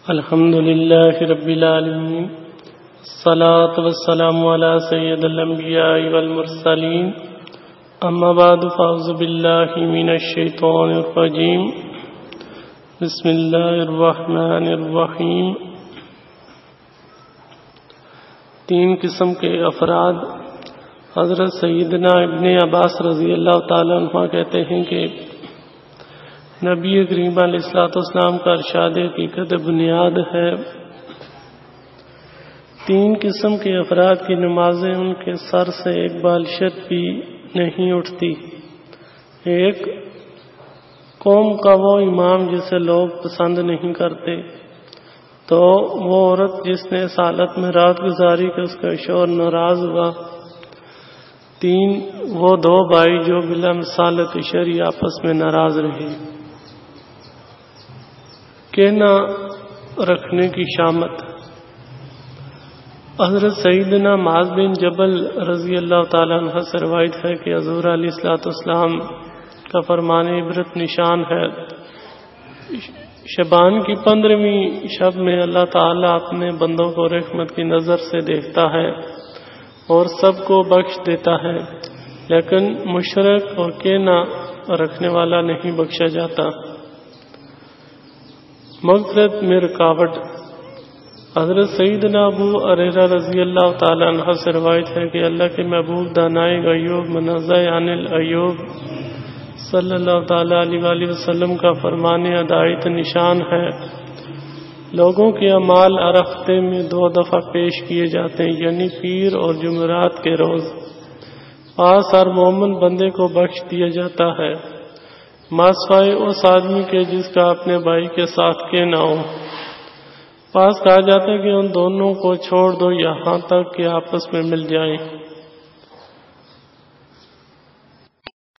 الحمد للہ رب العالمین، الصلاة والسلام علی سید الانبیاء والمرسلین، اما بعد فاعوذ باللہ من الشیطان الرجیم، بسم اللہ الرحمن الرحیم۔ تین قسم کے افراد۔ حضرت سیدنا ابن عباس رضی اللہ تعالیٰ عنہ کہتے ہیں کہ نبی کریم علیہ الصلوۃ والسلام کا ارشاد حقیقت بنیاد ہے۔ تین قسم کے افراد کی نمازیں ان کے سر سے ایک بالشت بھی نہیں اٹھتی۔ ایک، قوم کا وہ امام جسے لوگ پسند نہیں کرتے، تو وہ عورت جس نے اس حالت میں رات گزاری کہ اس کا شوہر ناراض ہوا۔ تین، وہ دو بھائی جو بلا مثال شرعی آپس میں ناراض رہے۔ کہنا رکھنے کی شامت۔ حضرت سیدنا معاذ بن جبل رضی اللہ تعالیٰ عنہ سے روایت ہے کہ حضور علیہ الصلوۃ والسلام کا فرمان عبرت نشان ہے، شعبان کی 15ویں شب میں اللہ تعالیٰ اپنے بندوں کو رحمت کی نظر سے دیکھتا ہے اور سب کو بخش دیتا ہے، لیکن مشرک اور کہنا رکھنے والا نہیں بخشا جاتا۔ مغفرت میں رکاوٹ۔ حضرت سیدنا ابو ہریرہ رضی اللہ تعالیٰ عنہ سے روایت ہے کہ اللہ کے محبوب دانائے ایوب منزہ عن ایوب صلی اللہ تعالیٰ علیہ وآلہ وسلم کا فرمان ہدایت نشان ہے، لوگوں کے اعمال ہر ہفتے میں 2 دفعہ پیش کیے جاتے ہیں، یعنی پیر اور جمعرات کے روز۔ پاس ہر مومن بندے کو بخش دیا جاتا ہے، ماسوائے اس آدمی کے جس کا اپنے بھائی کے ساتھ کہنا ہو۔ پاس کہا جاتا ہے کہ ان دونوں کو چھوڑ دو یہاں تک کہ آپس میں مل جائیں۔